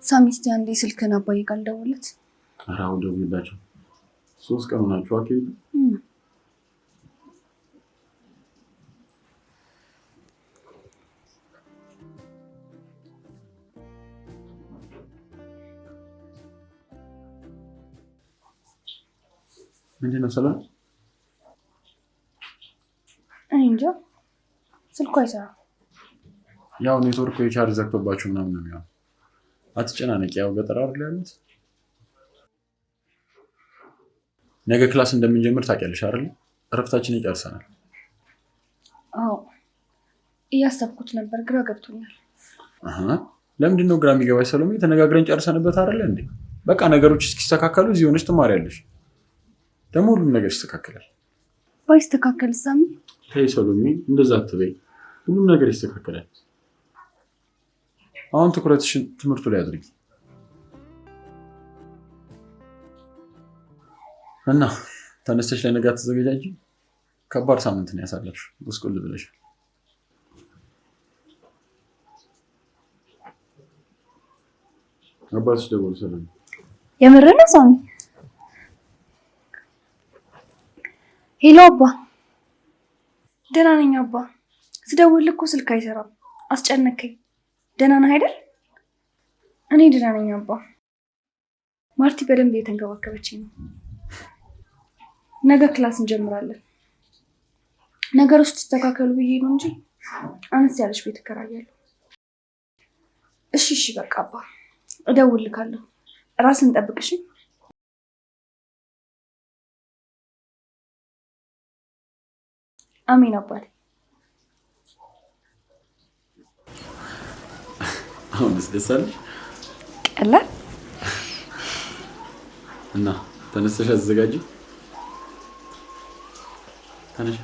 ሳሚስቲ አንዴ ስልክን አባዬ ጋር ደውለት። አራው ደውላችሁ 3 ቀን ሆናችሁ አከይ ምንድነው ሰላም? እንጃ ስልኩ አይሰራም። ያው ኔትወርክ የቻርጅ ዘግቶባችሁ ምናምን ነው ያው። አትጨናነቂ፣ ያው ገጠር አይደል ያሉት። ነገ ክላስ እንደምንጀምር ታውቂያለሽ አይደል? እረፍታችንን ይጨርሰናል። አዎ እያሰብኩት ነበር፣ ግራ ገብቶኛል። ለምንድን ነው ግራ የሚገባሽ ሰሎሜ? ተነጋግረን ጨርሰንበት አይደል እንዴ? በቃ ነገሮች እስኪስተካከሉ እዚህ ሆነሽ ትማሪያለሽ። ደግሞ ሁሉም ነገር ይስተካከላል። ባይስተካከል ሳሚ? ተይ ሰሎሜ እንደዛ አትበይ። ሁሉም ነገር ይስተካከላል። አሁን ትኩረትሽን ትምህርቱ ላይ አድርጊ እና ተነስተሽ ለነገ ተዘጋጃጂ። ከባድ ሳምንት ነው ያሳለፍሽው። ጉስቁል ብለሽ አባትሽ ደውሎ ሰሎሜ። የምር ነው ሳሚ? ሄሎ አባ። ደህና ነኝ አባ። ስደውልልህ እኮ ስልክ አይሰራም። አስጨነቀኝ። ደህና ነህ አይደል? እኔ ደህና ነኝ አባ። ማርቲ በደንብ እየተንከባከበችኝ ነው። ነገ ክላስ እንጀምራለን። ነገሮች ተስተካከሉ ብዬ ነው እንጂ አነስ ያለች ቤት እከራያለሁ። እሺ በቃ አባ፣ እደውልልካለሁ። ራስን ጠብቅሽ። አሜን አባቴ። አሁንስ ደስ አለሽ? ቀላል እና ተነስተሽ አዘጋጂ። ተነሽ።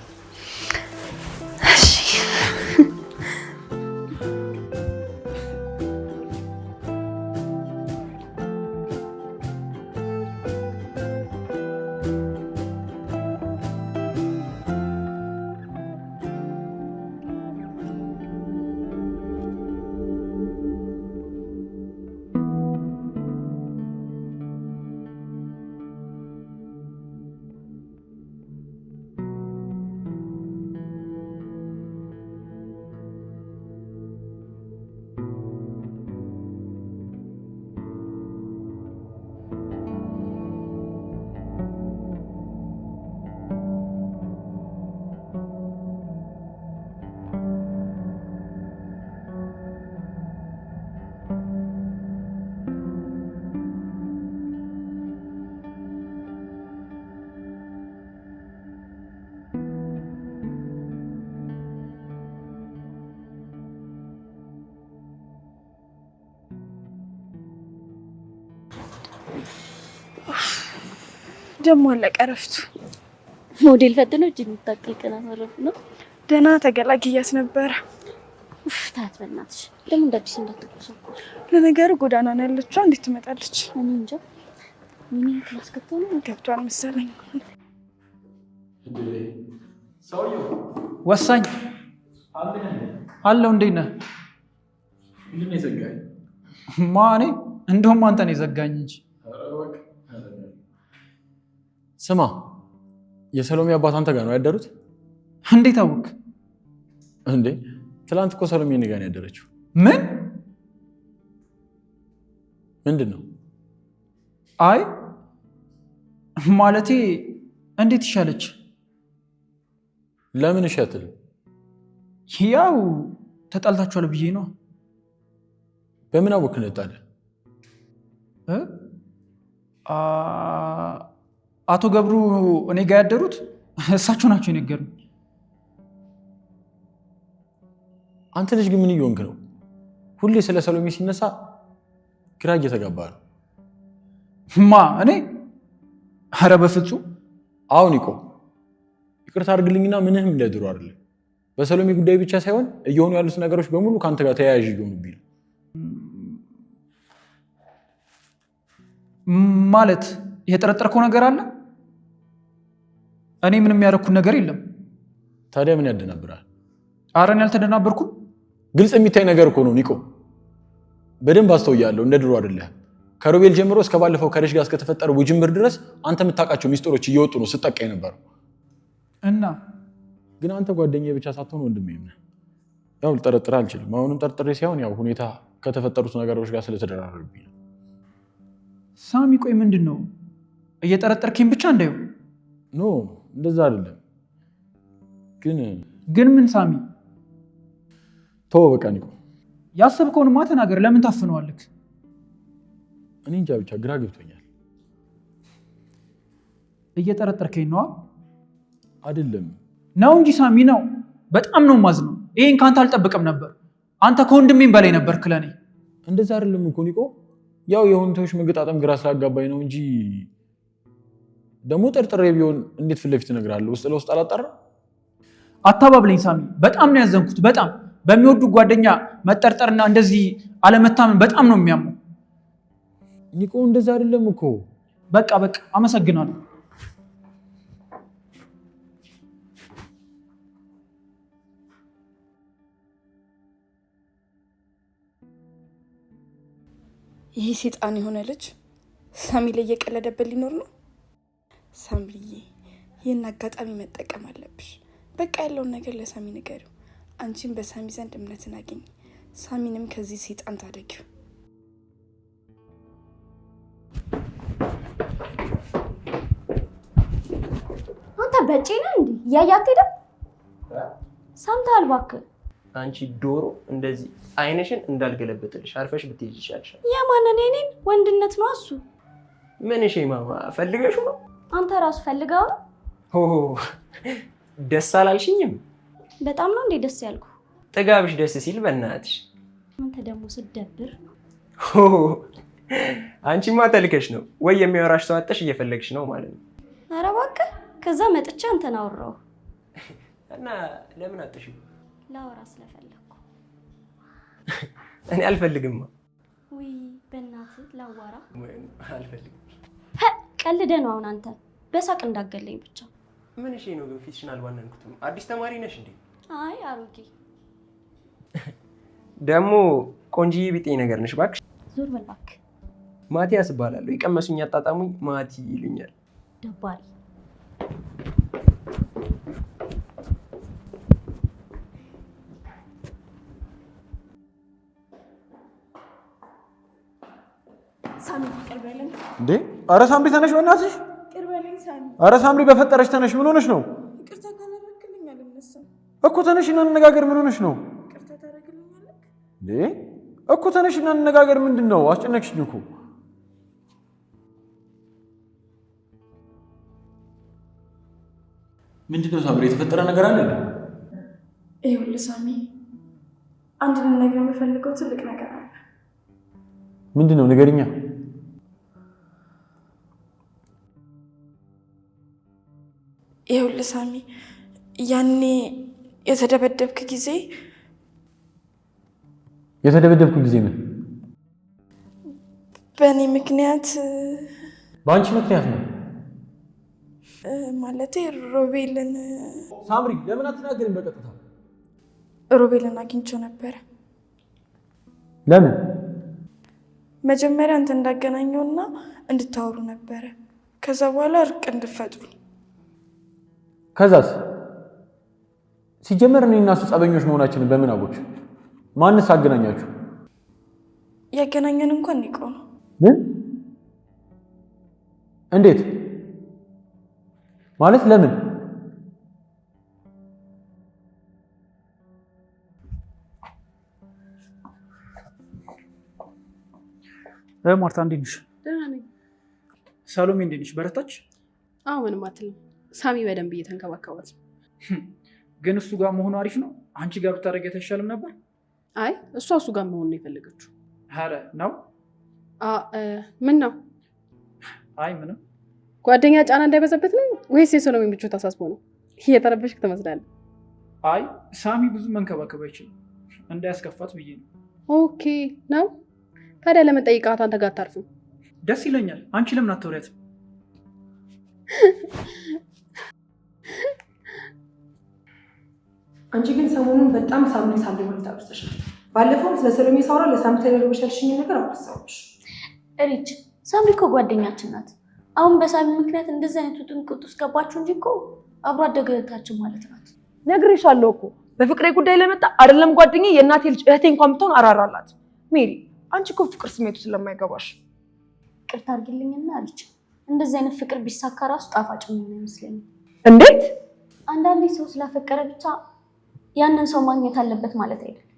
ደግሞ አለቀ እረፍቱ። ሞዴል ፈትነው እጅ የምታክል ቀን አረፍ ነው። ደህና ተገላግያት ነበረ። ታት በእናትሽ ደግሞ እንዳዲስ እንዳትቆሰቆሽ። ለነገሩ ጎዳና ነው ያለችው። እንዴት ትመጣለች? እኔ እንጃ። ምን ክላስ ገብቷል መሰለኝ። ሰውዬው ወሳኝ አለው። እንዴት ነህ? ምንድን ነው የዘጋኝ? ማኔ እንደውም አንተ ነው የዘጋኝ እንጂ። ስማ፣ የሰሎሜ አባት አንተ ጋር ነው ያደሩት? እንዴት አወቅ? እንዴ ትላንት እኮ ሰሎሜ እኔ ጋር ነው ያደረችው። ምን? ምንድን ነው? አይ ማለቴ እንዴት ይሻለች? ለምን ይሻትል? ያው ተጣልታችኋል ብዬ ነው። በምን አወክ እንጣለን? አቶ ገብሩ እኔ ጋር ያደሩት እሳቸው ናቸው የነገሩኝ። አንተ ልጅ ግን ምን እየሆንክ ነው? ሁሌ ስለ ሰሎሜ ሲነሳ ግራ እየተጋባ ነው። እኔ? ኧረ በፍጹም። አሁን ይቅርታ አድርግልኝና ምንም እንደድሮ አይደለም። በሰሎሜ ጉዳይ ብቻ ሳይሆን እየሆኑ ያሉት ነገሮች በሙሉ ካንተ ጋር ተያያዥ እየሆኑብኝ ነው። ማለት የጠረጠርከው ነገር አለ? እኔ ምንም ያደረኩት ነገር የለም። ታዲያ ምን ያደናብራል? ኧረ እኔ አልተደናበርኩም። ግልጽ የሚታይ ነገር እኮ ነው ኒቆ። በደንብ አስተውያለሁ። እንደ ድሮ አይደለም። ከሮቤል ጀምሮ እስከ ባለፈው ከረሽ ጋር እስከተፈጠረው ውጅንብር ድረስ አንተ የምታውቃቸው ሚስጥሮች እየወጡ ነው ስጠቃ የነበረው እና ግን አንተ ጓደኛዬ ብቻ ሳትሆን ወንድሜም ነህ። ያው ልጠረጥርህ አልችልም። አሁንም ጠርጥሬ ሳይሆን ያው ሁኔታ ከተፈጠሩት ነገሮች ጋር ስለተደራረብኝ ነው። ሳሚ ቆይ ምንድን ነው እየጠረጠርከኝ ብቻ እንዳይው? ኖ እንደዛ አይደለም። ግን ምን ሳሚ? ተወው በቃ ኒቆ። ያሰብከውንማ ተናገር። ለምን ታፍነዋለህ? እኔ እንጃ ብቻ ግራ ገብቶኛል። እየጠረጠርከኝ ነዋ? አይደለም ነው እንጂ ሳሚ ነው። በጣም ነው ማዝነው። ይሄን ካንተ አልጠብቅም ነበር። አንተ ከወንድሜም በላይ ነበርክ ለኔ። እንደዛ አይደለም እኮ ኒቆ። ያው የሁኔታዎች መገጣጠም ግራ ስላጋባኝ ነው እንጂ ደግሞ ጠርጥሬ ቢሆን እንዴት ፊት ለፊት እነግርሃለሁ? ውስጥ ለውስጥ አላጣራ። አታባብለኝ ሳሚ። በጣም ነው ያዘንኩት። በጣም በሚወዱ ጓደኛ መጠርጠርና እንደዚህ አለመታመን በጣም ነው የሚያመው። ኒቆ እንደዛ አይደለም እኮ። በቃ አመሰግናለሁ። ይህ ሰይጣን የሆነ ልጅ ሳሚ ላይ እየቀለደበት ሊኖር ነው። ሳምሪዬ ይህን አጋጣሚ መጠቀም አለብሽ። በቃ ያለውን ነገር ለሳሚ ንገሪው። አንቺም በሳሚ ዘንድ እምነትን አገኝ፣ ሳሚንም ከዚህ ሰይጣን ታደጊው። አንተ በጪ ነህ እንዴ? እያያት ሄደ ሰምተሃል? እባክህ አንቺ ዶሮ እንደዚህ አይነሽን እንዳልገለበጥልሽ አርፈሽ ብትይዥ ይሻልሻል። የማንን የኔን ወንድነት ነው እሱ? ምን እሺ ማማ ፈልገሽ ነው? አንተ ራሱ ፈልገው ነው? ሆ ደስ አላልሽኝም? በጣም ነው እንዴ ደስ ያልኩ? ጥጋብሽ ደስ ሲል በእናትሽ። አንተ ደግሞ ስትደብር። ሆ አንቺማ ተልከሽ ነው ወይ የሚያወራሽ ሰው አጥተሽ እየፈለግሽ ነው ማለት ነው። ኧረ እባክህ ከዛ መጥቼ አንተን አወራሁ እና ለምን አጥሽው? ላወራ ስለፈለኩ። እኔ አልፈልግም። ወይ በእናትህ ላዋራ አልፈልግም። ቀልደህ ነው አሁን አንተ? በሳቅ እንዳገለኝ ብቻ። ምን እሺ ነው ግን ፊትሽን አልባነንኩትም። አዲስ ተማሪ ነሽ እንዴ? አይ አሮጌ። ደግሞ ቆንጂዬ ቢጤ ነገር ነሽ እባክሽ። ዞር በል እባክህ። ማቲያስ እባላለሁ። የቀመሱኝ አጣጣሙኝ ማቲ ይሉኛል። ደባሪ። ሳሚ ቅርበልን እንዴ! ኧረ ሳምሪ ተነሽ በእናትሽ። ቅርበልን ሳሚ። ኧረ ሳምሪ በፈጠረሽ ተነሽ። ምን ሆነሽ ነው? ይቅርታ ካላደረግልኝ አልነሳም እኮ ተነሽና እንነጋገር። ምን ሆነሽ ነው? ይቅርታ ታደርግልኛለህ እንዴ? እኮ ተነሽና እንነጋገር። ምንድን ነው? አስጨነቅሽኝ እኮ። ምንድን ነው ሳምሪ? የተፈጠረ ነገር አለ? ይኸውልህ ሳሚ፣ አንድ ልነግርህ የምፈልገው ትልቅ ነገር አለ። ምንድን ነው? ንገሪኛ። ይኸውልህ ሳሚ፣ ያኔ የተደበደብክ ጊዜ ምን? በእኔ ምክንያት። በአንቺ ምክንያት ነው? ማለቴ ሮቤልን። ሳምሪ ለምን አትናገሪም በቀጥታ? ሮቤልን አግኝቼው ነበረ። ለምን? መጀመሪያ አንተ እንዳገናኘውና እንድታወሩ ነበረ። ከዛ በኋላ እርቅ እንድፈጥሩ። ከዛስ? ሲጀመር እኔ እና እሱ ጸበኞች መሆናችንን በምን አወቅሽ? ማንስ አገናኛችሁ? ያገናኘን እንኳን ኒቆ ነው። ምን? እንዴት ማለት? ለምን? ማርታ እንዴት ነሽ? ደህና ነኝ። ሰሎሜ እንዴት ነሽ? በረታች? አዎ ምንም አትልም። ሳሚ በደንብ እየተንከባከባት ነው። ግን እሱ ጋር መሆኑ አሪፍ ነው። አንቺ ጋር ብታደርጊያት አይሻልም ነበር? አይ እሷ እሱ ጋር መሆን ነው የፈለገችው። ኧረ ነው? ምን ነው? አይ ምንም። ጓደኛ ጫና እንዳይበዛበት ነው ወይስ የሰሎሜ ምቾት አሳስቦ ነው? እየተረበሽክ ትመስላለህ። አይ ሳሚ ብዙ መንከባከብ አይችልም፣ እንዳያስከፋት ብዬ ነው። ኦኬ ነው። ታዲያ ለምን ጠይቃት አንተ ጋር አታርፍም? ደስ ይለኛል። አንቺ ለምን አትወሪያትም? አንቺ ግን ሰሞኑን በጣም ሳምሪ ማለት አብዝተሻል። ባለፈው ስለ ሰሎሜ ሳውራ ለሳምሪ ተደርበሻልሽኝ ነገር አውርሳውሽ። ሪች ሳምሪ እኮ ጓደኛችን ናት። አሁን በሳሚ ምክንያት እንደዚህ አይነቱ ጥንቅጥ ውስጥ ገባችሁ እንጂ እኮ አብሮ አደገታችን ማለት ናት። ነግሬሻለሁ እኮ በፍቅሬ ጉዳይ ለመጣ አይደለም ጓደኛዬ የእናቴ ልጅ እህቴ እንኳን ብትሆን አራራላት። ሜሪ አንቺ እኮ ፍቅር ስሜቱ ስለማይገባሽ ይቅርታ አድርጊልኝና ሪች እንደዚህ አይነት ፍቅር ቢሳካ ራሱ ጣፋጭ ነው የሚመስለኝ። እንዴት? አንዳንዴ ሰው ስላፈቀረ ብቻ ያንን ሰው ማግኘት አለበት ማለት አይደለም።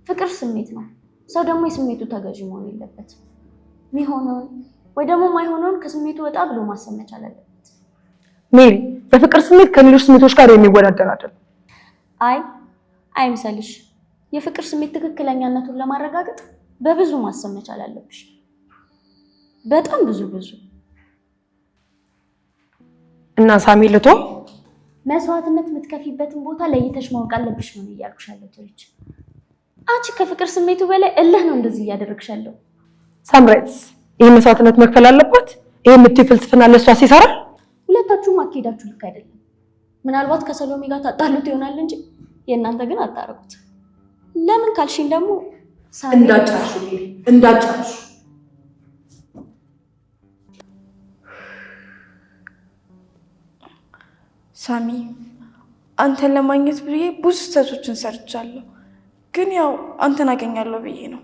ፍቅር ስሜት ነው። ሰው ደግሞ የስሜቱ ተገዥ መሆን የለበትም። የሚሆነውን ወይ ደግሞ ማይሆነውን ከስሜቱ ወጣ ብሎ ማሰብ መቻል አለበት። ሜሪ በፍቅር ስሜት ከሌሎች ስሜቶች ጋር የሚወዳደር አይደለም። አይምሰልሽ። የፍቅር ስሜት ትክክለኛነቱን ለማረጋገጥ በብዙ ማሰብ መቻል አለብሽ። በጣም ብዙ እና ሳሚ ልቶ መስዋዕትነት የምትከፊበትን ቦታ ለይተሽ ማወቅ አለብሽ ነው እያልኩሽ ያለሁት ልጅ። አንቺ ከፍቅር ስሜቱ በላይ እልህ ነው እንደዚህ እያደረግሽ ያለው። ሳምራይት ይሄ መስዋዕትነት መክፈል አለባት። ይሄ የምትይ ፍልስፍና ለሷ ሲሰራ ሁለታችሁም አካሄዳችሁ ልክ አይደለም። ምናልባት ከሰሎሜ ጋር ታጣሉት ይሆናል እንጂ የእናንተ ግን አታረጉት። ለምን ካልሽኝ ደግሞ እንዳጫሽ ሳሚ አንተን ለማግኘት ብዬ ብዙ ስህተቶችን ሰርቻለሁ፣ ግን ያው አንተን አገኛለሁ ብዬ ነው።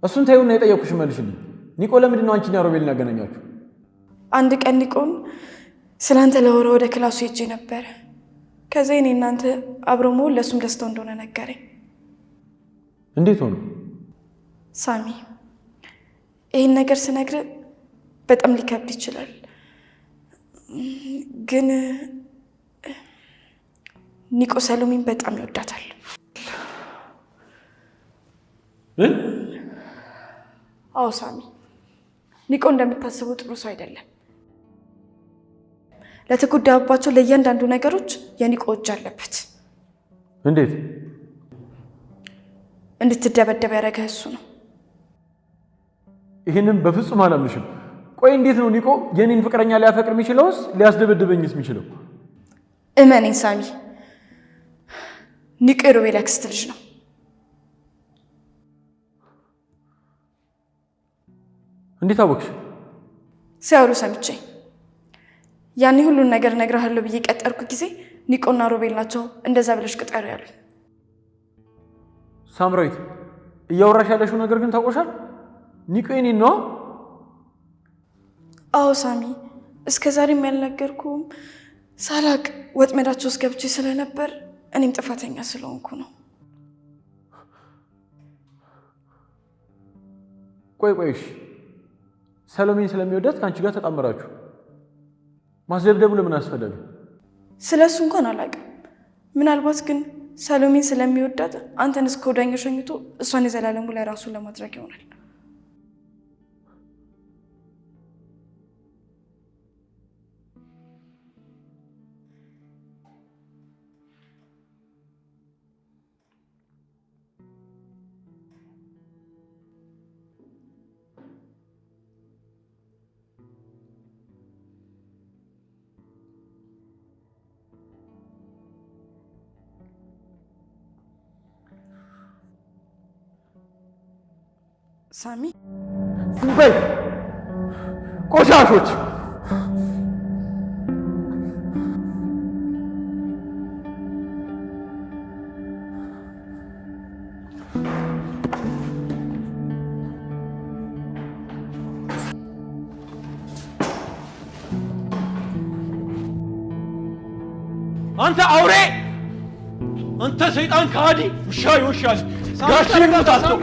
እሱን ታዩና የጠየኩሽ መልሽልኝ። ኒቆ ለምንድን ነው አንቺና ሮቤልን ያገናኛችሁ? አንድ ቀን ኒቆን ስላንተ ለወረ ወደ ክላሱ ሄጄ ነበረ። ከዛ እኔ እናንተ አብሮ መሆን ለእሱም ደስተው እንደሆነ ነገረኝ። እንዴት ሆነ? ሳሚ ይህን ነገር ስነግር በጣም ሊከብድ ይችላል፣ ግን ኒቆ ሰሎሜን በጣም ይወዳታል። አዎ ሳሚ፣ ኒቆ እንደምታስበው ጥሩ ሰው አይደለም። ለተጎዳባቸው ለእያንዳንዱ ነገሮች የኒቆ እጅ አለበት። እንዴት? እንድትደበደብ ያደረገህ እሱ ነው። ይህንም በፍጹም አላምንሽም። ቆይ እንዴት ነው ኒቆ የኔን ፍቅረኛ ሊያፈቅር የሚችለውስ ሊያስደበድበኝስ የሚችለው? እመኔን ሳሚ፣ ኒቆ የሮቤል አክስት ልጅ ነው። እንዴት አወቅሽ? ሲያወሩ ሰምቼ። ያኔ ሁሉን ነገር እነግርሃለሁ ብዬ ቀጠርኩ ጊዜ ኒቆና ሮቤል ናቸው እንደዛ ብለሽ ቅጠሩ ያሉ። ሳምራዊት እያወራሽ ያለሽው ነገር ግን ታውቆሻል? ኒቆ የኔን ነው? አዎ ሳሚ፣ እስከ ዛሬም ያልነገርኩም ሳላቅ ወጥመዳቸው ውስጥ ገብቼ ስለነበር እኔም ጥፋተኛ ስለሆንኩ ነው። ቆይሽ ሰሎሜን ስለሚወዳት ከአንቺ ጋር ተጣመራችሁ። ማስደብደቡ ለምን አስፈለገ? ስለ እሱ እንኳን አላውቅም። ምናልባት ግን ሰሎሜን ስለሚወዳት አንተን እስከ ወዳኛው ሸኝቶ እሷን የዘላለሙ ላይ ራሱን ለማድረግ ይሆናል። ሳሚ በይ ቆሻሾች! አንተ አውሬ! አንተ ሰይጣን ከሃዲ! ውሻ ይወሻል! ጋሽ ይሙታቸው!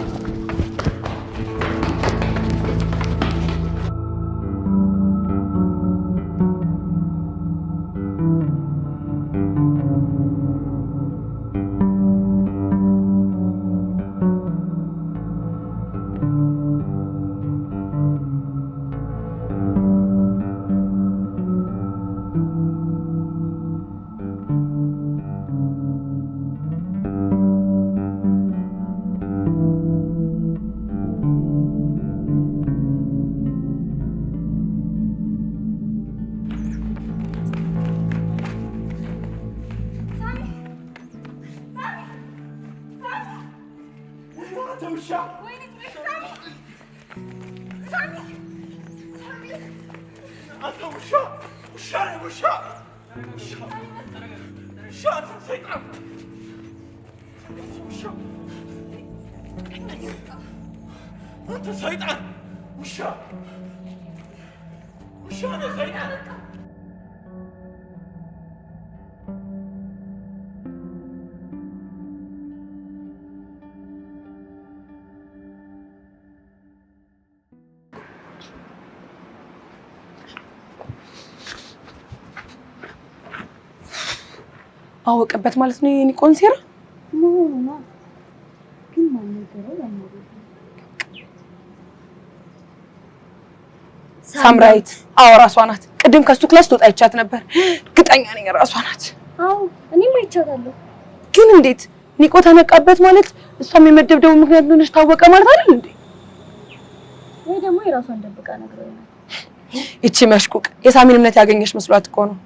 አወቀበት ማለት ነው የኒቆን ሴራ ነው ግን ማን ነገረው ያመሩ ሳምራዊት አዎ ራሷ ናት ቅድም ከሱ ክላስ ተወጣ ይቻት ነበር ግጠኛ ነኝ ራሷ ናት አዎ እኔም አይቻታለሁ ግን እንዴት ኒቆ ተነቃበት ማለት እሷም የመደብደቡ ምክንያት ነው ታወቀ ማለት አይደል እንዴ ወይ ደግሞ የራሷን ደብቃ ነግረው እቺ መሽቁቅ የሳሚን እምነት ያገኘሽ መስሏት እኮ ነው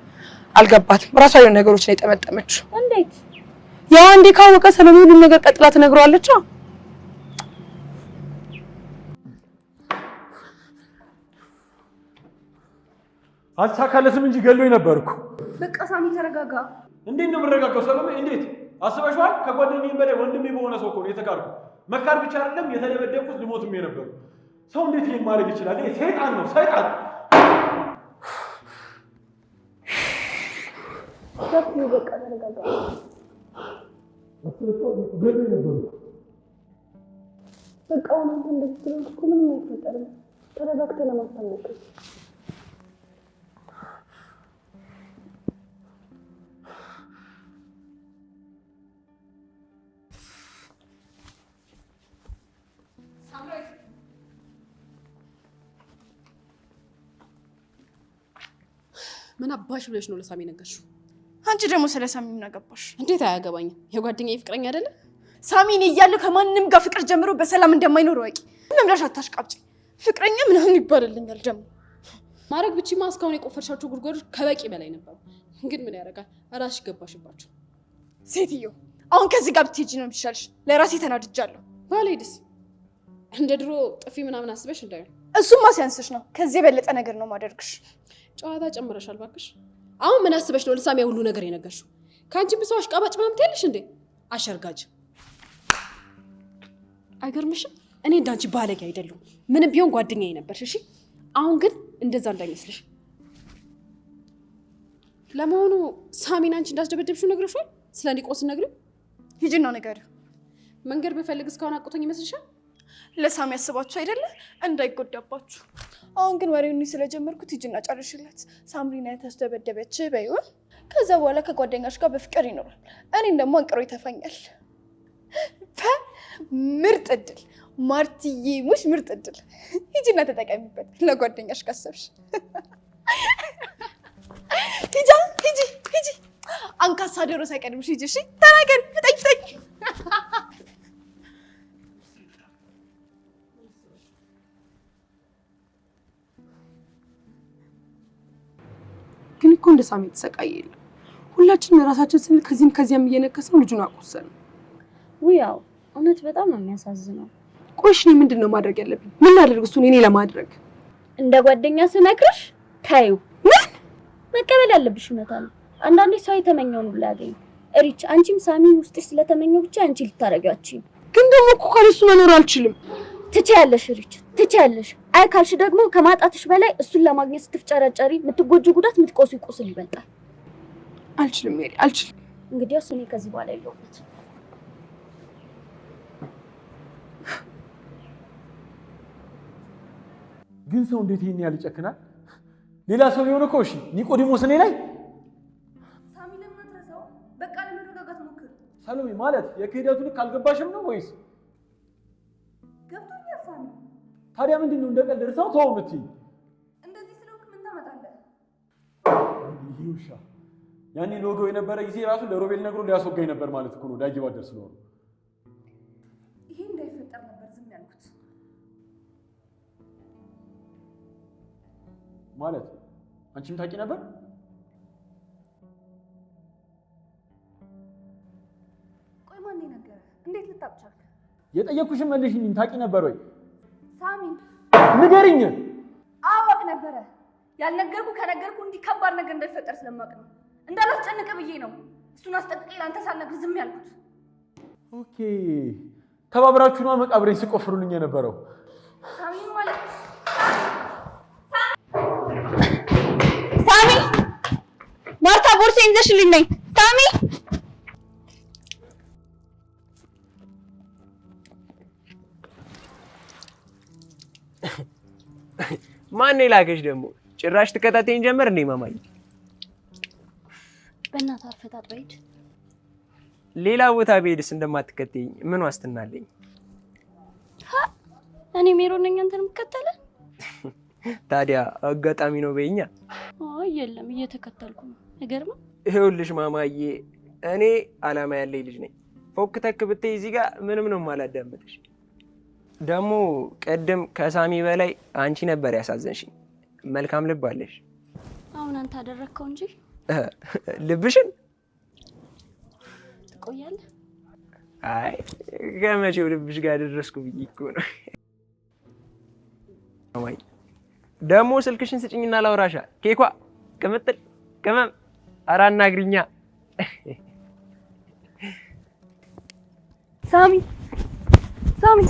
አልገባትም ራሷ የሆነ ነገሮች ነው የጠመጠመችው እንዴት ያው አንዴ ካወቀ ሰለሜ ሁሉ ነገር ቀጥላ ትነግረዋለች አልተሳካለትም እንጂ ገሎኝ ነበርኩ በቃ ሳሚ ተረጋጋ እንዴት ነው የምረጋጋው ሰለሜ እንዴት አስበሽዋል ከጓደኛዬ በላይ ወንድሜ በሆነ ሰው እኮ ነው የተካርኩ መካር ብቻ አይደለም የተደበደብኩት ልሞትም የነበሩ ሰው እንዴት ይሄን ማድረግ ይችላል ይሄ ሰይጣን ነው ሰይጣን ሰፊው በቃ ተረጋጋ በቃ ወንድ እንደዚህ ስለሆንክ እኮ ምንም አይፈጠርም ተረጋግተህ ለማስታመቅ ምን አባሽ ብለሽ ነው ለሳሚ ነገርሽው? አንቺ ደግሞ ስለ ሳሚ ምን አገባሽ? እንዴት አያገባኝም? የጓደኛዬ ፍቅረኛ አይደለ? ሳሚን እያለሁ ከማንም ጋር ፍቅር ጀምሮ በሰላም እንደማይኖር ወቂ። ምንም ብለሽ አታሽቃብጪ። ፍቅረኛ ምናምን ይባልልኛል ደግሞ ማድረግ ብቻማ እስካሁን የቆፈርሻቸው ጉድጓዶች ከበቂ በላይ ነበሩ። ግን ምን ያደርጋል ራስሽ ገባሽባቸው። ሴትዮ አሁን ከዚህ ጋር ብትሄጂ ነው የሚሻልሽ። ለራሴ ተናድጃለሁ። ባልሄድስ እንደ ድሮ ጥፊ ምናምን አስበሽ እንዳይሆን። እሱማ ሲያንስሽ ነው። ከዚህ የበለጠ ነገር ነው ማደርግሽ። ጨዋታ ጨምረሻል ባክሽ። አሁን ምን አስበሽ ነው ለሳሚ ሁሉ ነገር የነገርሽው? ከአንቺ ብሶ አሽቃባጭ ምናምን ትያለሽ እንዴ? አሸርጋጅ አይገርምሽም? እኔ እንዳንቺ ባለጌ አይደለሁም። ምንም ቢሆን ጓደኛዬ ነበርሽ። እሺ አሁን ግን እንደዛ እንዳይመስልሽ። ለመሆኑ ሳሚን አንቺ እንዳስደበደብሽው ነግረሽዋል? ስለ ኒቆስ ነግሪው። ሂጂና ንገሪው። መንገድ ብፈልግ እስካሁን አቁቶኝ ይመስልሻል? ለሳሚ ያስባችሁ አይደለ እንዳይጎዳባችሁ። አሁን ግን ወሬውን ስለጀመርኩት ሂጂና ጨርሽለት። ሳምሪና ተስደበደበች በይው። ከዛ በኋላ ከጓደኛሽ ጋር በፍቅር ይኖራል። እኔም ደግሞ አንቅሮ ይተፋኛል። ምርጥ እድል ማርትዬ፣ ሙሽ ምርጥ እድል። ሂጂና ተጠቀሚበት ለጓደኛሽ ካሰብሽ። ሂጂ አንካሳ ዶሮ ሳይቀድምሽ ሂጂ። እሺ ተናገሪ፣ ፍጠኝ። ግን እኮ እንደ ሳሚ ተሰቃየ የለም። ሁላችንም የራሳችን ስንል ከዚህም ከዚያም እየነከስነው ልጁን አቆሰነው። ያው እውነት በጣም ነው የሚያሳዝነው። ቆይ እኔ ምንድነው ማድረግ ያለብኝ? ምን ላድርግ እሱን እኔ ለማድረግ? እንደ ጓደኛ ስነግርሽ ታዩ ምን መቀበል ያለብሽ እውነት አለ። አንዳንዴ ሰው የተመኘውን ብላ ያገኝ። እሪች አንቺም ሳሚ ውስጥሽ ስለተመኘው ብቻ አንቺ ልታረጋችሁ። ግን ደግሞ እኮ ካለሱ መኖር አልችልም። ትችያለሽ እሪች ትችያለሽ። አይ ካልሽ ደግሞ ከማጣትሽ በላይ እሱን ለማግኘት ስትፍጨረጨሪ የምትጎጁ ጉዳት የምትቆሱ ቁስል ይበልጣል። አልችልም ሜሪ አልችልም። እንግዲህ እኔ ከዚህ በኋላ የለውበት። ግን ሰው እንዴት ይሄን ያህል ይጨክናል? ሌላ ሰው ሊሆን እኮ እሺ ኒቆዲሞስ እኔ ላይ ሳሚ ለምን አትረሳው? በቃ ለመረጋጋት ሞክር። ሰሎሜ ማለት የክህደቱ ልክ አልገባሽም ነው ወይስ? ገብቶኛል ሳሚ። ታዲያ ምንድነው እንደ ቀልድ እርሳው ተው የምትይኝ? እንደዚህ ስለሆንክ ምን ታመጣለህ? ይውሻ ያኔ ሎዶ የነበረ ጊዜ ራሱ ለሮቤል ነግሮ ሊያስወጋኝ ነበር ማለት እኮ ነው። ዳጊ ባደር ስለሆነ ይሄ እንዳይፈጠር ነበር ዝም ያልኩት። ማለት አንቺም ታውቂ ነበር? ቆይ ማን ነገረህ? እንዴት ልታውቅ ቻልክ? የጠየኩሽን መልሽኝ። ታውቂ ነበር ወይ? ሳሚ ንገሪኝ። አወቅ ነበረ። ያልነገርኩ ከነገርኩ እንዲህ ከባድ ነገር እንዳይፈጠር ስለማውቅ ነው። እንዳላስጨንቅ ብዬ ነው እሱን አስጠንቅቄ ለአንተ ሳልነግር ዝም ያልኩት። ኦኬ ተባብራችሁ ነው መቃብሬን ሲቆፍሩልኝ የነበረው። ሳሚ ማለት ሳሚ ማርታ ቦርሳዬን ይዘሽልኝ ነይ። ሳሚ ማን ላከሽ ደግሞ? ጭራሽ ትከታተይኝ ጀመር እንዴ ማማዬ? በእናትህ አርፈህ ታጥበህ ሂድ። ሌላ ቦታ ብሄድስ እንደማትከተይኝ ምን ዋስትና አለኝ? እኔ ሜሮን ነኝ አንተን የምከተልህ? ታዲያ አጋጣሚ ነው በይኛ። አይ የለም እየተከተልኩ ነው። አይገርምም? ይኸውልሽ ማማዬ እኔ አላማ ያለኝ ልጅ ነኝ። ፎክ ተክ ብትይ እዚህ ጋር ምንም ነው የማላዳምጥሽ። ደግሞ ቀደም ከሳሚ በላይ አንቺ ነበር ያሳዘንሽኝ። መልካም ልብ አለሽ። አሁን አንተ አደረግከው እንጂ ልብሽን ትቆያለህ። አይ ከመቼው ልብሽ ጋር ደረስኩ ብዬ እኮ ነው። ማማዬ ደግሞ ስልክሽን ስጭኝና ላውራሻ። ኬኳ ቅምጥል ቅመም ኧረ አናግሪኛ። ሳሚ ሳሚ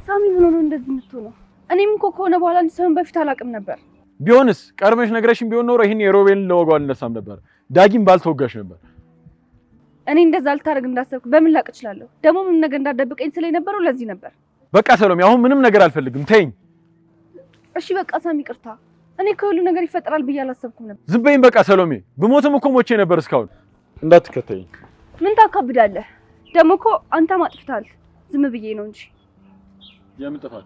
ሳሚ ምን ሆነ እንደዚህ የምትሆነው? እኔም እኮ ከሆነ በኋላ እንዲሰምን በፊት አላውቅም ነበር። ቢሆንስ ቀድመሽ ነግረሽኝ ቢሆን ኖሮ ይሄን የሮቤልን ለወጋው አልነሳም ነበር። ዳጊም ባልተወጋሽ ነበር። እኔ እንደዛ ልታደርግ እንዳሰብክ በምን ላቅ እችላለሁ? ደግሞ ምንም ነገር እንዳደብቀኝ ስለነበረው ለዚህ ነበር። በቃ ሰሎሜ አሁን ምንም ነገር አልፈልግም፣ ተይኝ። እሺ በቃ ሳሚ ይቅርታ። እኔ ከሁሉ ነገር ይፈጠራል ብዬ አላሰብኩም ነበር። ዝም በይኝ በቃ ሰሎሜ። ብሞትም እኮ ሞቼ ነበር እስካሁን። እንዳትከተይኝ። ምን ታካብዳለህ? ደግሞ እኮ አንተም አጥፍተሃል። ዝም ብዬ ነው እንጂ። የምን ጥፋት?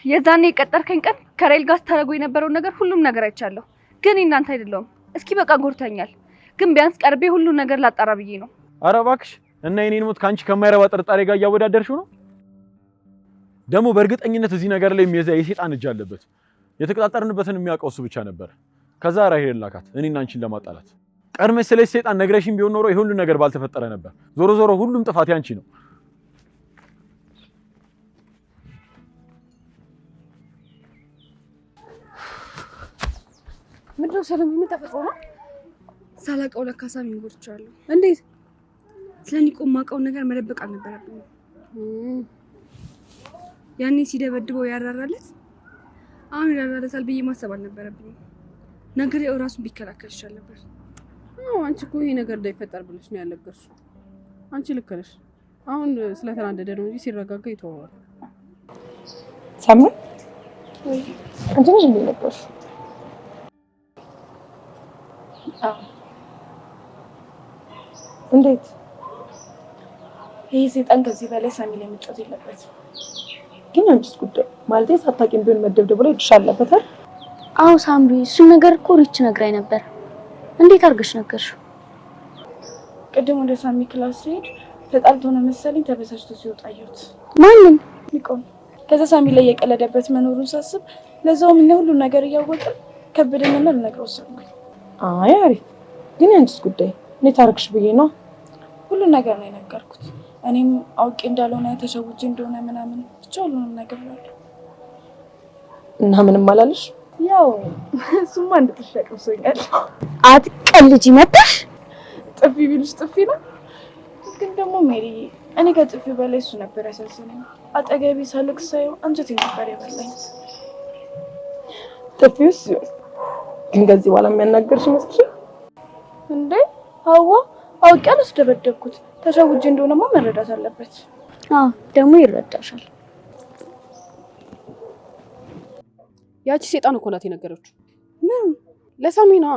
የዛኔ የቀጠርከኝ ቀን ከሬል ጋር ስታደርጉ የነበረውን ነገር ሁሉም ነገር አይቻለሁ። ግን እናንተ አይደለሁም። እስኪ በቃ ጎርተኛል። ግን ቢያንስ ቀርቤ ሁሉን ነገር ላጣራ ብዬ ነው። ኧረ እባክሽ እና የኔን ሞት ካንቺ ከማይረባ ጥርጣሬ ጋር እያወዳደርሽው ነው። ደግሞ በእርግጠኝነት እዚህ ነገር ላይ የሰይጣን እጅ አለበት። የተቀጣጠርንበትን የሚያውቀው እሱ ብቻ ነበር። ከዛ ራሄል ላካት እኔና አንቺን ለማጣላት። ቀድመሽ ስለ ሰይጣን ነግረሽኝ ቢሆን ኖሮ ይሄ ሁሉ ነገር ባልተፈጠረ ነበር። ዞሮ ዞሮ ሁሉም ጥፋት ያንቺ ነው። ምንድነው ሰለሞን? ምን ተፈጥሮ ነው? ሳላውቀው ለካ ሳሚን ጎድቻለሁ። እንዴት? ስለኔ ቆም ማውቀውን ነገር መደበቅ አልነበረብኝም። ያኔ ሲደበድበው ያራራለት አሁን ያራራለታል ብዬ ማሰብ አልነበረብኝም። ነገሬው ራሱን ቢከላከል ይሻል ነበር። አንቺ እኮ ይሄ ነገር እንዳይፈጠር ብለሽ ነው ያለገርሽው። አንቺ ልክ ነሽ። አሁን ስለተናደደ ነው እንጂ ሲረጋጋ ይተዋዋል። ሳምሪ አንቺ ነሽ እንዴ ነበር? እንዴት? ይሄ ሰይጣን ከዚህ በላይ ሳሚ ላይ መጫወት የለበትም። ግን አንቺስ ጉዳይ ማለቴ ሳታውቂም ቢሆን መደብደብ ላይ ይሻል ነበር። አዎ ሳምሪ፣ እሱን ነገር እኮ ሪች ነግራኝ ነበር። እንዴት አድርገሽ ነገርሽው? ቅድም ወደ ሳሚ ክላስ ሲሄድ ተጣልቶ ነው መሰለኝ ተበሳጭቶ ሲወጣ አየሁት። ማንን? ሊቆም። ከዛ ሳሚ ላይ የቀለደበት መኖሩን ሳስብ ለዛውም እኛ ሁሉ ነገር እያወቅን ከበደኝና ልነግረው ወሰንኩኝ። አይ አሪፍ። ግን አንቺስ ጉዳይ እኔ ታረክሽ ብዬ ነው ሁሉ ነገር ነው የነገርኩት። እኔም አውቄ እንዳልሆነ ተሸውጄ እንደሆነ ምናምን ብቻ ሁሉንም ነገር ነው። እና ምንም አላለሽ? ያው እሱማ እንድትሸቀብሶኛል። አትቀልጂ መጣሽ። ጥፊ ቢሉስ ጥፊ ነው። ግን ደግሞ ሜሪ እኔ ከጥፊ በላይ እሱ ነበር ያሳዝነኝ። አጠገቤ ሳልቅስ ሳየው አንጀቴን ነበር የበላኝ። ጥፊውስ ይሁን ግን ከዚህ በኋላ የሚያናገርሽ ይመስልሻል እንዴ? አዋ አውቄ አላስደበደብኩት። ተሸውጄ እንደሆነማ መረዳት አለበት። አዎ ደግሞ ይረዳሻል። ያቺ ሰይጣን እኮ ናት የነገረችው። ምን? ለሳሚ ነዋ።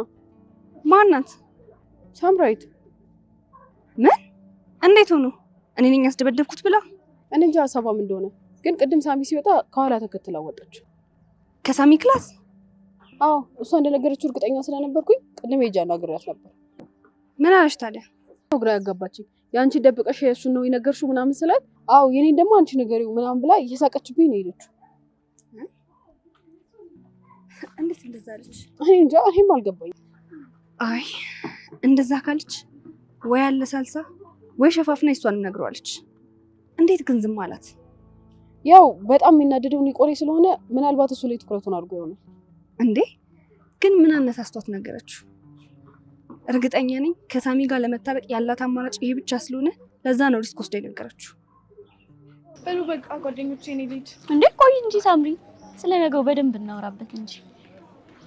ማናት? ሳምራዊት። ምን? እንዴት ሆኖ? እኔ ነኝ ያስደበደብኩት ብላ? እኔ እንጃ ሀሳቧም እንደሆነ። ግን ቅድም ሳሚ ሲወጣ ከኋላ ተከትላ ወጣች። ከሳሚ ክላስ? አዎ እሷ እንደነገረችው እርግጠኛ ስለነበርኩኝ ቅድም ሄጄ አናግሬያት ነበር። ምን አለሽ ታዲያ? ግራ ያጋባችኝ። የአንቺ ደብቀሽ የእሱን ነው የነገርሽው ምናምን ስላት፣ አዎ የኔን ደግሞ አንቺ ንገሪው ምናምን ብላ እየሳቀችብኝ ነው የሄደችው። እንዴት እንደዛ አለች? እኔ እንጃ፣ እኔም አልገባኝም። አይ እንደዛ ካለች ወይ አለ ሳልሳ ወይ ሸፋፍና እሷን ነግረዋለች። እንዴት ግን ዝም አላት? ያው በጣም የሚናደደው ኒቆሌ ስለሆነ ምናልባት እሱ ላይ ትኩረቱን አድርጎ ይሆናል። እንዴ ግን ምን አነሳስቷት ነገረችው? እርግጠኛ ነኝ ከሳሚ ጋር ለመታረቅ ያላት አማራጭ ይሄ ብቻ ስለሆነ ለዛ ነው ሪስክ ወስዳ የነገረችው። በሉ በቃ ጓደኞቼ እኔ ልሂድ። እንዴ ቆይ እንጂ ሳምሪ፣ ስለ ነገው በደንብ እናወራበት እንጂ።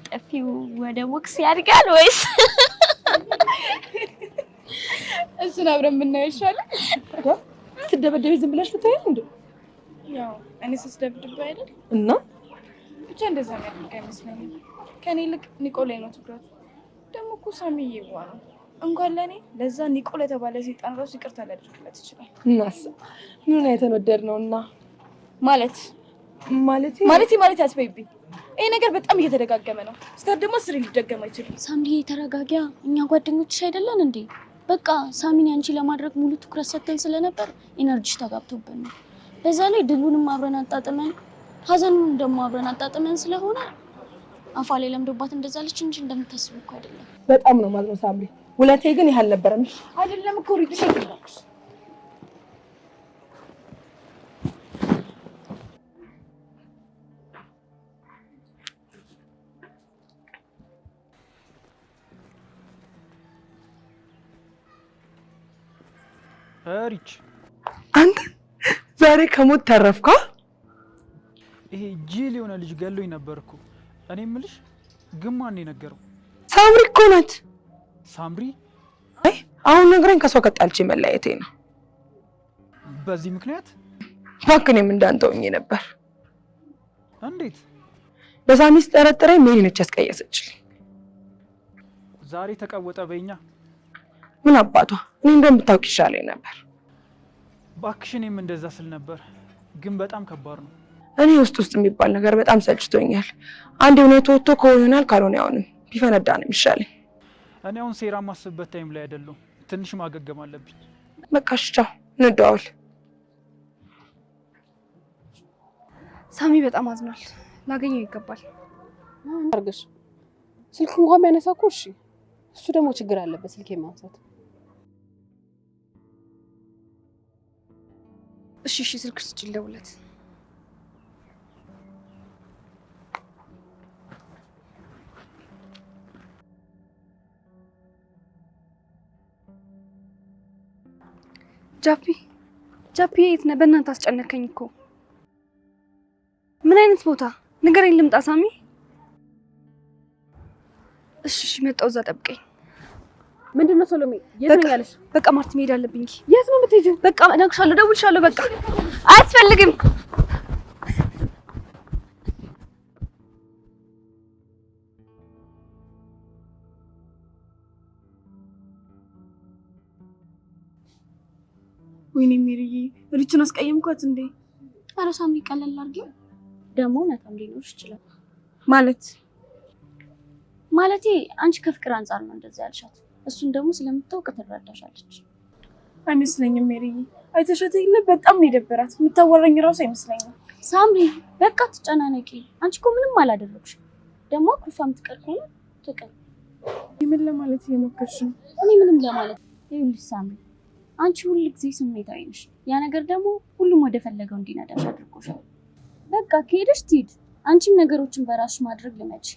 ጠፊው ወደ ቦክስ ያድጋል ወይስ? እሱን አብረን ብናየው ይሻላል። ስትደበደቢ ዝም ብለሽ ብታይ እንዴ? ያው እኔ ስስደብድብ አይደል እና ብቻ እንደዛ የሚያደርግ አይመስለኝም። ከኔ ይልቅ ኒቆሌ ነው ትኩረቱ። ደግሞ እኮ ሳሚዬ ይዋ ነው እንኳን ለኔ ለዛ ኒቆል የተባለ ሰይጣን ራሱ ይቅርታ ሊያደርግለት ይችላል። እናስ ምን አይተነደር ነውና ማለት ያስበይብኝ። ይሄ ነገር በጣም እየተደጋገመ ነው። ስታር ደግሞ ስሪ ሊደገም አይችልም። ሳምሪ ተረጋጊያ፣ እኛ ጓደኞችሽ አይደለን እንዴ? በቃ ሳሚን አንቺ ለማድረግ ሙሉ ትኩረት ሰጥተን ስለነበር ኢነርጂሽ ተጋብቶብን ነው። በዛ ላይ ድሉንም አብረን አጣጥመን ሀዘኑን ደግሞ አብረን አጣጥመን ስለሆነ አፋ ላይ ለምዶባት እንደዛለች እንጂ እንደምታስቡ እኮ አይደለም። በጣም ነው ማለት ነው ሳምሪ። ውለቴ ግን ይሄ አልነበረም አይደለም እኮ ሪድሽ ይላልሽ። ሪች አንተ ዛሬ ከሞት ተረፍካ? ይሄ ጂል የሆነ ልጅ ገሎኝ ነበርኩ። እኔ የምልሽ ግን ማን የነገረው? ሳምሪ እኮ ናት። ሳምሪ? አይ አሁን ነግረኝ ከሷ ቀጣልቼ መለያየቴ ነው። በዚህ ምክንያት? እባክህ እኔም እንዳንተ ሆኜ ነበር። እንዴት? በሳሚ ስጠረጥረኝ ሜሪ ነች ያስቀየሰችልኝ። ዛሬ ተቀወጠ በይኛ። ምን አባቷ እኔ እንደምታውቅ ይሻለኝ ነበር። እባክሽ እኔም እንደዛ ስል ነበር፣ ግን በጣም ከባድ ነው። እኔ ውስጥ የሚባል ነገር በጣም ሰልችቶኛል። አንድ እውነቱ ወጥቶ ከሆነናል፣ ካልሆነ አይሆንም። ቢፈነዳ ነው የሚሻለኝ። እኔ አሁን ሴራ ማስብበት ታይም ላይ አይደለሁም። ትንሽ ማገገም አለብኝ። በቃ እሺ ቻው፣ እንደዋወል። ሳሚ በጣም አዝኗል። ላገኘው ይገባል። አርገሽ ስልክ እንኳን ቢያነሳ እኮ እሺ። እሱ ደግሞ ችግር አለበት ስልክ የማንሳት። እሺ ስልክ ስጭኝ ልደውልለት። ጃፒ የት ነህ? በእናትህ አስጨነቀኝ እኮ። ምን አይነት ቦታ ንገረኝ፣ ልምጣ ሳሚ? እሺ መጣሁ፣ እዛ ጠብቀኝ። ምንድነው ሰሎሜ? የት ነው ያለሽ? በቃ ማርት መሄድ አለብኝ። የት ነው የምትሄጂው? በቃ እነግርሻለሁ፣ እደውልልሻለሁ። በቃ አያስፈልግም። ወይኔ ሜሪዬ፣ ሪችን አስቀየምኳት እንዴ? ኧረ ሳምሪ ቀለል አድርጊው። ደግሞ እውነታም ሊኖርሽ ይችላል። ማለቴ አንቺ ከፍቅር አንጻር ነው እንደዛ ያልሻት፣ እሱን ደግሞ ስለምታውቅ ትረዳሻለች። አይመስለኝም ሜሪዬ፣ አይተሻት የለ በጣም ነው የደበራት። የምታወራኝ ራሱ አይመስለኝም። ሳምሪ በቃ ትጨናነቂ። አንቺ እኮ ምንም አላደረግሽም። ደግሞ ኩፋ የምትቀር ከሆነ ትቀር። ምን ለማለት እየሞከርሽ ነው? እኔ ምንም ለማለት ይኸውልሽ ሳምሪ፣ አንቺ ሁሉ ጊዜ ስሜታዊ ነሽ። ያ ነገር ደግሞ ሁሉም ወደ ፈለገው እንዲነዳሽ አድርጎሻል። በቃ ከሄደሽ ትሂድ። አንቺም ነገሮችን በራስሽ ማድረግ ልመጂ።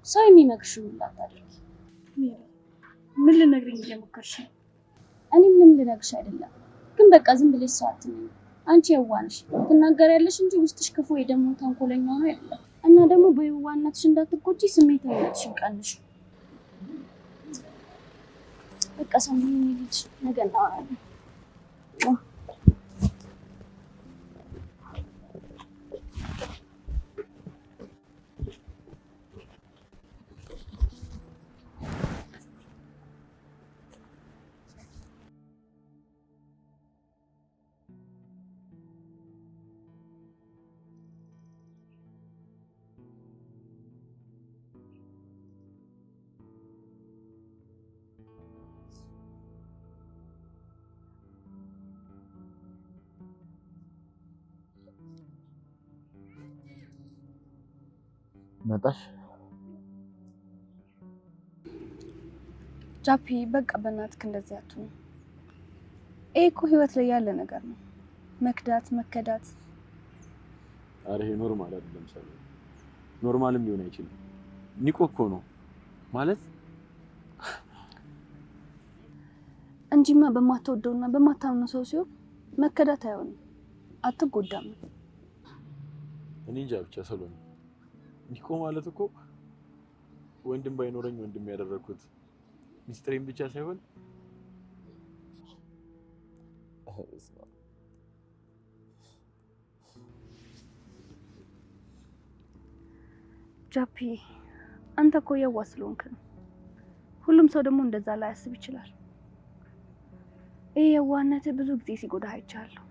ሰው የሚመክርሽን ሁሉ አታድርጊ። ምን ልነግርኝ እየሞከርሽ ነው? እኔ ምንም ልነግርሽ አይደለም፣ ግን በቃ ዝም ብለሽ ሰው አትመኝ። አንቺ የዋህ ነሽ፣ ትናገሪያለሽ እንጂ ውስጥሽ ክፉ ወይ ደግሞ ተንኮለኛ ነው አይደለም። እና ደግሞ በየዋህነትሽ እንዳትጎጂ ስሜታዊነትሽን ቀንሽ። በቃ ሳምሪ ልጅ ነገ እናወራለን። መጣሽ? ጃፒ በቃ በእናትህ እንደዚህ አትሁን። ይሄ እኮ ህይወት ላይ ያለ ነገር ነው። መክዳት፣ መከዳት አረ ይሄ ኖርማል አይደለም ሰው ኖርማልም ሊሆን አይችልም ኒቆ እኮ ነው ማለት እንጂማ በማትወደውና በማታምነው ሰው ሲሆን መከዳት አይሆንም አትጎዳም እኔ እንጃ ብቻ ሰሎን ኒቆ ማለት እኮ ወንድም ባይኖረኝ ወንድም ያደረኩት ሚስጥሬን ብቻ ሳይሆን ጃፒ አንተ እኮ የዋህ ስለሆንክ ነው ሁሉም ሰው ደግሞ እንደዛ ላይ ያስብ ይችላል ይሄ የዋህነት ብዙ ጊዜ ሲጎዳህ አይቻለሁ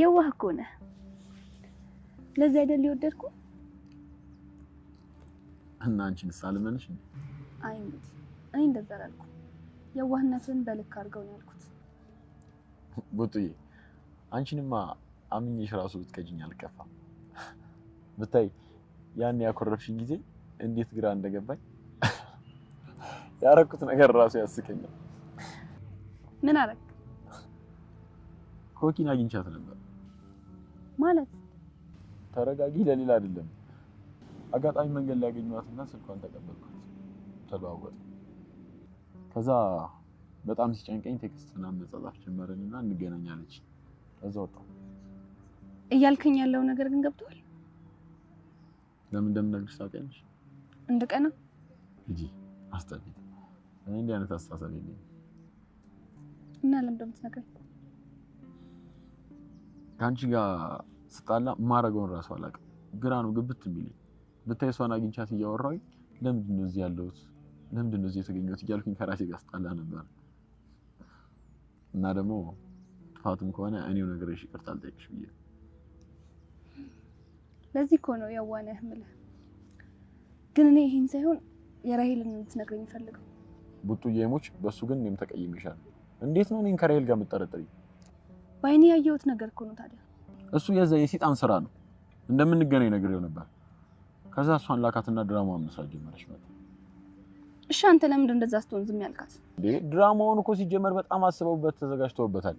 የዋህ እኮ ነህ ለዚህ አይደል ይወደድኩ እና አንቺን ሳልመንሽ አይ እንግዲህ እኔ እንደዛ አላልኩም የዋህነትን በልክ አድርገው ነው ያልኩት ቡጡዬ አንቺንማ አምኜሽ ራሱ ብትከጂኝ አልከፋም ብታይ ያን ያኮረፍሽኝ ጊዜ እንዴት ግራ እንደገባኝ ያረኩት ነገር ራሱ ያስቀኛል ምን አረክ ኮኪን አግኝቻት ነበር ማለት ተረጋጊ ለሌላ አይደለም አጋጣሚ መንገድ ላይ ያገኘኋትና ስልኳን ተቀበልኳት ተለዋወጥ ከዛ በጣም ሲጨንቀኝ ቴክስት ምናምን መጻፍ ጀመረንና እንገናኛለች ከዛ ወጣሁ እያልከኝ ያለው ነገር ግን ገብቷል ለምን እንደምነግርሽ ታውቂያለሽ እንደቀና እንጂ አስተያየት እኔ እንዲህ አይነት አስተሳሰብ የለኝም እና ለምን እንደምትነግረኝ ካንቺ ጋር ስጣላ ማረገውን ራሱ አላውቅም ግራ ነው ግብት የሚለኝ ብታይ እሷን አግኝቻት እያወራሁኝ ለምንድን ነው እዚህ ያለሁት ለምንድን ነው እዚህ የተገኘሁት እያልኩኝ ከራሴ ጋር ስጣላ ነበር እና ደግሞ ጥፋቱም ከሆነ እኔው ነገርሽ ይቅርታ አልጠይቅሽ ብዬ ለዚህ እኮ ነው የዋነህ የምልህ ግን እኔ ይሄን ሳይሆን የራሄልን እንድትነግረኝ ፈልገው ቡጡዬ ሞች በሱ ግን እኔም ተቀይሜሻለሁ እንዴት ነው እኔን ከራሄል ጋር የምትጠረጥሪኝ ባይኔ ያየሁት ነገር እኮ ነው ታዲያ እሱ የዛ የሰይጣን ስራ ነው እንደምንገናኝ ነግሬው ነበር ከዛ እሷን ላካትና ድራማውን መስራት ጀመረች ማለት እሺ አንተ ለምን እንደዛ ስትሆን ዝም ያልካት ድራማውን እኮ ሲጀመር በጣም አስበውበት ተዘጋጅተውበታል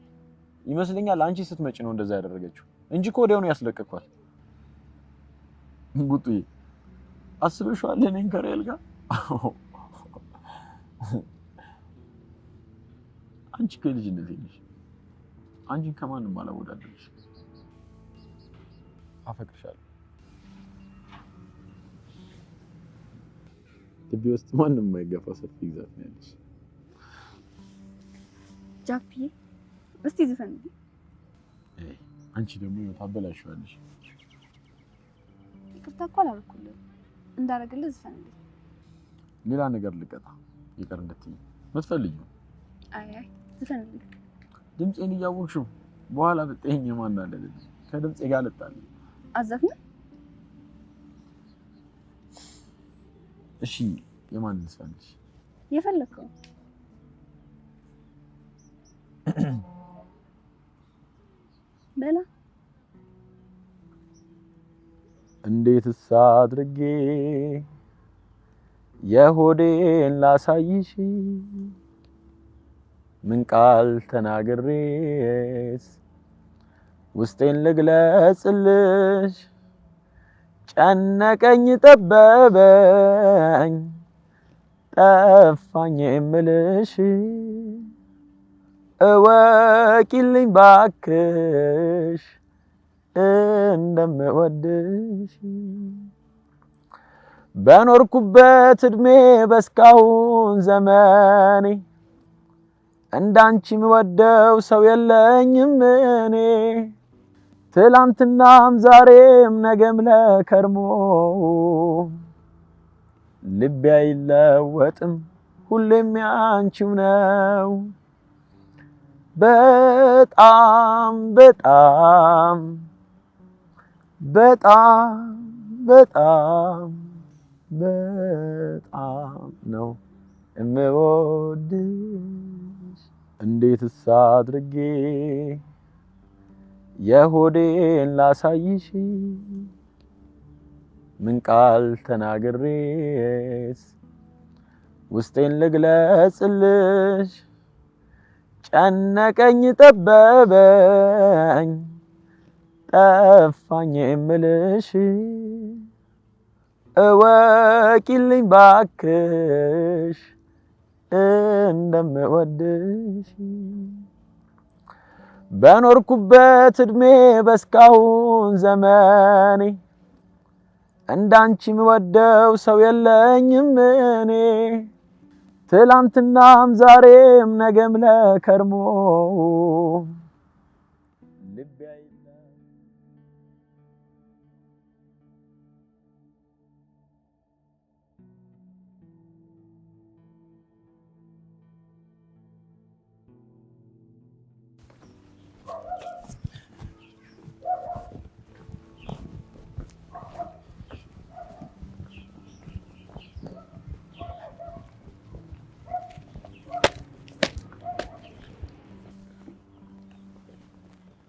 ይመስለኛል አንቺ ስትመጪ ነው እንደዛ ያደረገችው እንጂ እኮ ወዲያው ነው ያስለቀቅኳት ቡጡዬ አስበሽዋል እኔን ከራሄል ጋር አንቺ ከልጅነቴ ነሽ አንቺን ከማንም አላወዳደርሽ አፈቅርሻለሁ ግቢ ውስጥ ማንም የማይገፋው ሰፊ ግዛት ነው ያለሽ ጃፒ እስቲ ዝፈን አንቺ ደግሞ ታበላሽዋለሽ ይቅርታ እኮ አላልኩልህም እንዳረግልህ ዝፈንልኝ ሌላ ነገር ልቀጣ ይቅር እንድትይ ምትፈልጊው አይ ዝፈንልኝ ድምጼን እያወቅሽው በኋላ ብትጠይኝ ማን አለልኝ ከድምጼ ጋር ልጣል አዘፍን እሺ የማን ልስፈልሽ የፈለከው በላ እንዴትስ አድርጌ የሆዴን ላሳይሽ ምን ቃል ተናግሬስ ውስጤን ልግለጽልሽ ጨነቀኝ ጠበበኝ ጠፋኝ የምልሽ እወቂልኝ ባክሽ እንደምወድሽ በኖርኩበት እድሜ በስካሁን ዘመኔ እንዳንቺ ምወደው ሰው የለኝም እኔ ትላንትናም ዛሬም ነገም ለከርሞ ልቤ አይለወጥም ሁሌም ያንቺው ነው በጣም በጣም በጣም በጣም በጣም ነው እምወድሽ እንዴትስ አድርጌ የሆዴን ላሳይሽ ምን ቃል ተናግሬስ ውስጤን ልግለጽልሽ ጨነቀኝ ጠበበኝ ጠፋኝ የምልሽ እወቂልኝ ባክሽ እንደምወድሽ በኖርኩበት እድሜ በስካሁን ዘመኔ እንዳንቺ ምወደው ሰው የለኝም እኔ ትላንትናም ዛሬም ነገም ለከርሞ ልቤ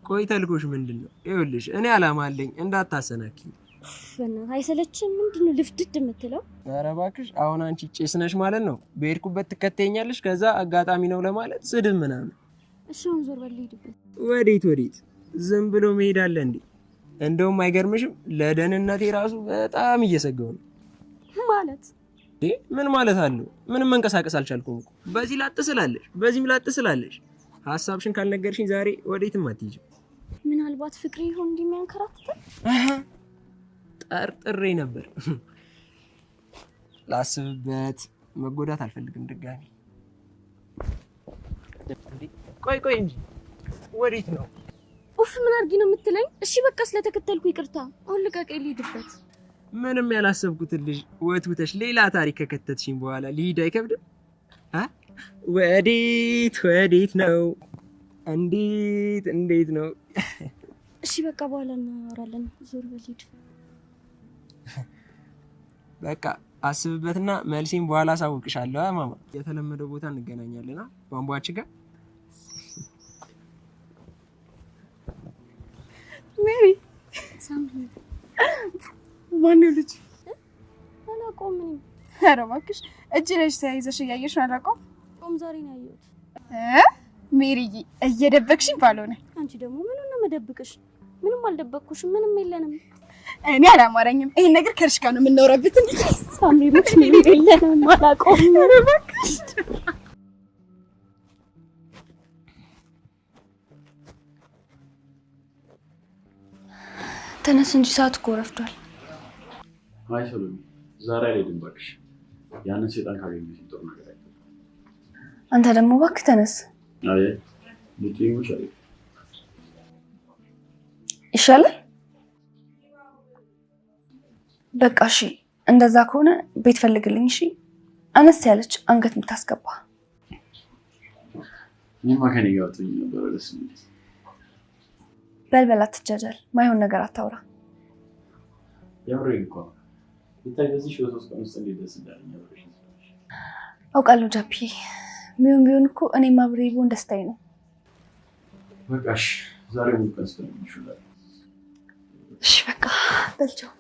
ቆይ ተልኮሽ ምንድነው? ይኸውልሽ እኔ አላማ አለኝ እንዳታሰናኪኝ። በእናትህ አይሰለችም? ምንድነው ልፍድድ የምትለው? ኧረ እባክሽ አሁን አንቺ ጭስ ነሽ ማለት ነው። በሄድኩበት ትከተኛለሽ፣ ከዛ አጋጣሚ ነው ለማለት ስድብ ምናምን። እሺ አሁን ዞር በል ሂድበት። ወዴት? ዝም ብሎ መሄድ አለ እንዴ? እንደውም አይገርምሽም? ለደህንነቴ ራሱ በጣም እየሰጋሁ ነው። ማለት ምን ማለት አለው? ምንም መንቀሳቀስ አልቻልኩም እኮ። በዚህ ላጥ ስላለሽ፣ በዚህም ላጥ ስላለሽ ሐሳብሽን ካልነገርሽኝ ዛሬ ወዴትም አትሄጂም። ምናልባት ፍቅሬ ይሆን እንደሚያንከራትተኝ ጠርጥሬ ነበር። ላስብበት። መጎዳት አልፈልግም ድጋሚ። ቆይ እንጂ ወዴት ነው? ኡፍ ምን አድርጊ ነው የምትለኝ? እሺ በቃ ስለተከተልኩ ይቅርታ። አሁን ልቀቀኝ ልሂድበት። ምንም ያላሰብኩትን ልጅ ወትውተሽ ሌላ ታሪክ ከከተትሽኝ በኋላ ልሂድ አይከብድም? ወዴት ነው? እንዴት ነው? እሺ በቃ በኋላ እናወራለን። ዞር በል ሂድ። በቃ አስብበትና መልሴን በኋላ አሳውቅሻለሁ። ማማ የተለመደው ቦታ እንገናኛለን። ቧንቧችን ጋር ሜሪ ሳምሪ ማነው ልጅ? አላውቀውም። ምን? ኧረ እባክሽ እጅ ለእጅ ተያይዘሽ እያየሽ ነው። አላውቀውም። ዛሬ ነው ያየሁት። ሜሪዬ እየደበቅሽኝ ባልሆነ። አንቺ ደግሞ ምኑን ነው የምደብቅሽ? ምንም አልደበቅኩሽም። ምንም የለንም። እኔ አላማረኝም። ይሄን ነገር ከርሽ ጋር ነው የምናወራበት እንዴ? ሳምሪ ሞች ምን የለንም። አላውቀውም። ኧረ እባክሽ ተነስ እንጂ ሰዓት እኮ ረፍዷል። አይ ሰሎሜ ዛሬ አይደለም እባክሽ። ያንን ሰይጣን ካገኘሽ ጥሩ ነገር አይደለም። አንተ ደግሞ እባክህ ተነስ። አይ ልትይሙሽ አይደል? ይሻላል። በቃ እሺ፣ እንደዛ ከሆነ ቤት ፈልግልኝ። እሺ፣ አነስ ያለች አንገት የምታስገባ። እኔማ ከኔ ጋር ትኝ ነበር ደስ የሚል። በልበል፣ አትጃጃል፣ ማይሆን ነገር አታውራ። ያብሬን እኮ ይታይ በዚህ ሾቶስ ቀን ውስጥ እንዴት ደስ እንዳለኝ ያብሬን። አውቃለሁ ጃፒ፣ ቢሆን እኮ እኔም አብሬ ብሆን ደስታዬ ነው። በቃሽ ዛሬ ሙሉ ቀን ስለምንሽላል። እሺ በቃ በልቻው።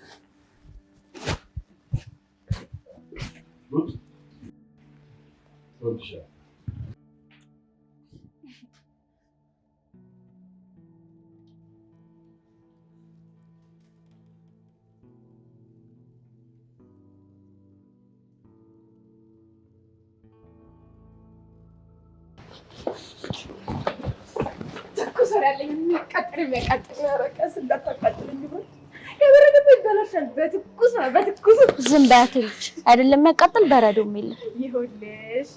ዝም በያት ልጅ። አይደለም የሚያቃጥል በረዶም የለም። ይኸውልሽ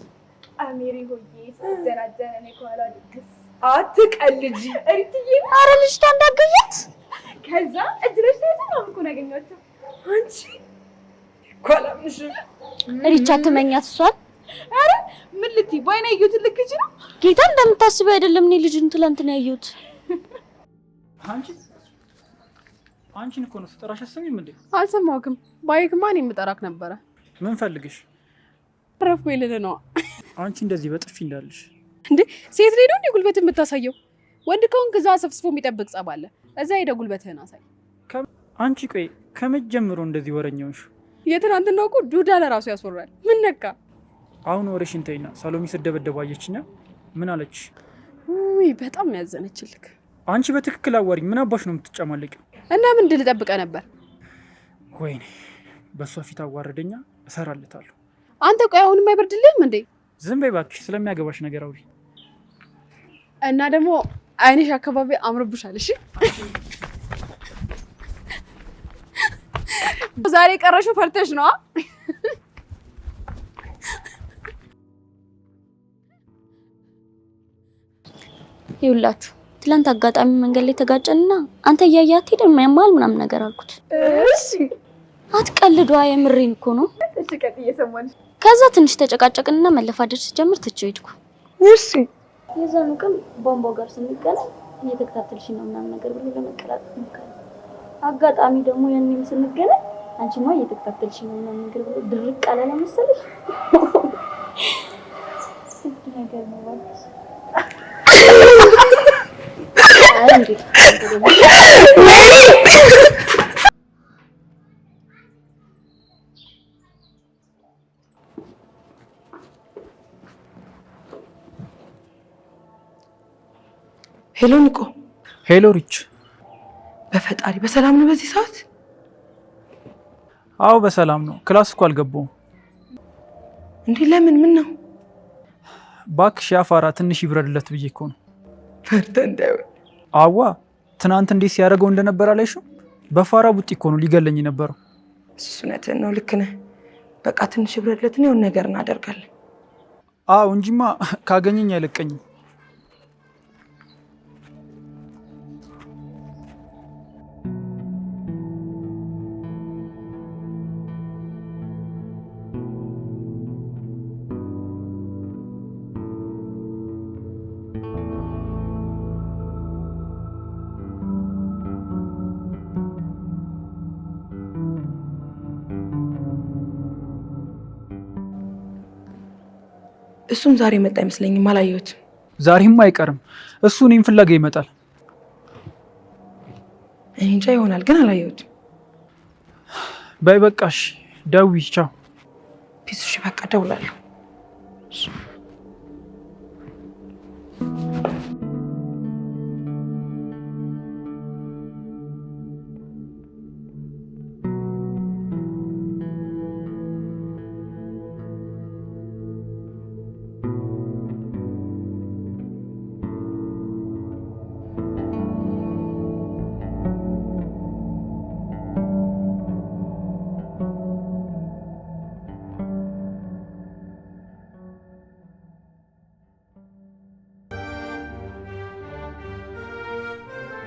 አሜሪ ሆዬ ስትደራደር እኔ ከኋላ ድግስ አትቀልጂ። እሪትዬ ኧረ ልጅቷ እንዳገኘት ከዛ እድለሽ ተይዘን ነው እኮ ያገኘኋቸው። አንቺ ኮላምሽ ሪቻ ትመኛት እሷን። ኧረ ምን ልትይ ባይና ያየሁትን ልክጂ ነው። ጌታ እንደምታስበው አይደለም። እኔ ልጅን ትላንት ነው ያየሁት። አንቺን እኮ ነው ስጠራሽ። አሰሚም እንዴ? አልሰማሁም። ባይክማ እኔ የምጠራክ ነበረ። ምን ፈልግሽ? ረፍ ይልል ነው። አንቺ እንደዚህ በጥፊ እንዳልሽ እንዴ? ሴት ልጅ ነው እንዴ ጉልበት የምታሳየው? ወንድ ከሆንክ እዛ ሰፍስፎ የሚጠብቅ ጸብ አለ። እዛ ሄደህ ጉልበትህን አሳይ። አንቺ ቆይ ከመጀመሩ እንደዚህ ወረኛውሽ? የትናንትናው እኮ ዱዳ ለራሱ ያስወራል። ምን ነካ? አሁን ወሬሽን ተይና። ሰሎሜ ስደበደብ አየችኛ። ምን አለች? ውይ በጣም ያዘነችልክ። አንቺ በትክክል አዋሪኝ። ምን አባሽ ነው የምትጨማለቂው? እና ምን እንድልጠብቀ ነበር? ወይኔ በሷ ፊት አዋረደኛ። እሰራለታለሁ። አንተ ቆይ አሁንም አይበርድልህም እንዴ? ዝም በይ እባክሽ፣ ስለሚያገባሽ ነገር አውሪ። እና ደግሞ አይንሽ አካባቢ አምሮብሻል። እሺ ዛሬ ቀረሽው ፈርተሽ ነው? ይኸውላችሁ ትላንት አጋጣሚ መንገድ ላይ ተጋጨንና አንተ እያያት ሄደን ያማል ምናምን ነገር አልኩት። እሺ አትቀልዷ፣ የምሬን እኮ ነው። እሺ ቀጥ እየሰማን ከዛ ትንሽ ተጨቃጨቅንና መለፋደድ ሲጀምር ትቼው ሄድኩ። እሺ የዛኑ ቀን ቧንቧ ጋር ስንገናኝ እየተከታተልሽ ነው ምናምን ነገር ብሎ ለመቀላቀል ሞከረ። አጋጣሚ ደግሞ ያንንም ስንገናኝ አንቺማ እየተከታተልሽ ነው ምናምን ነገር ብሎ ድርቅ አላለ መሰለሽ? ስንት ነገር ነው ማለት አንዴ ሄሎ ኒኮ። ሄሎ ሪች። በፈጣሪ በሰላም ነው በዚህ ሰዓት? አዎ በሰላም ነው። ክላስ እኮ አልገባሁም። እንዴ ለምን? ምን ነው? እባክሽ ያፋራ ትንሽ ይብረድለት ብዬ እኮ ነው። ፈርተ እንዳይሆን። አዋ ትናንት እንዴት ሲያደርገው እንደነበር አላይሽም? በፋራ ቡጢ እኮ ነው ሊገለኝ ነበረው። እሱነትን ነው። ልክ ነህ። በቃ ትንሽ ይብረድለት ነው የሆነ ነገር እናደርጋለን። አዎ እንጂማ ካገኘኝ አይለቀኝም። እሱም ዛሬ መጣ አይመስለኝም። አላየሁትም። ዛሬም አይቀርም። እሱ እኔም ፍለጋ ይመጣል። እኔ እንጃ ይሆናል፣ ግን አላየሁትም። በይ በቃሽ፣ ደውይ። ቻው። ፒስ። እሺ በቃ እደውላለሁ።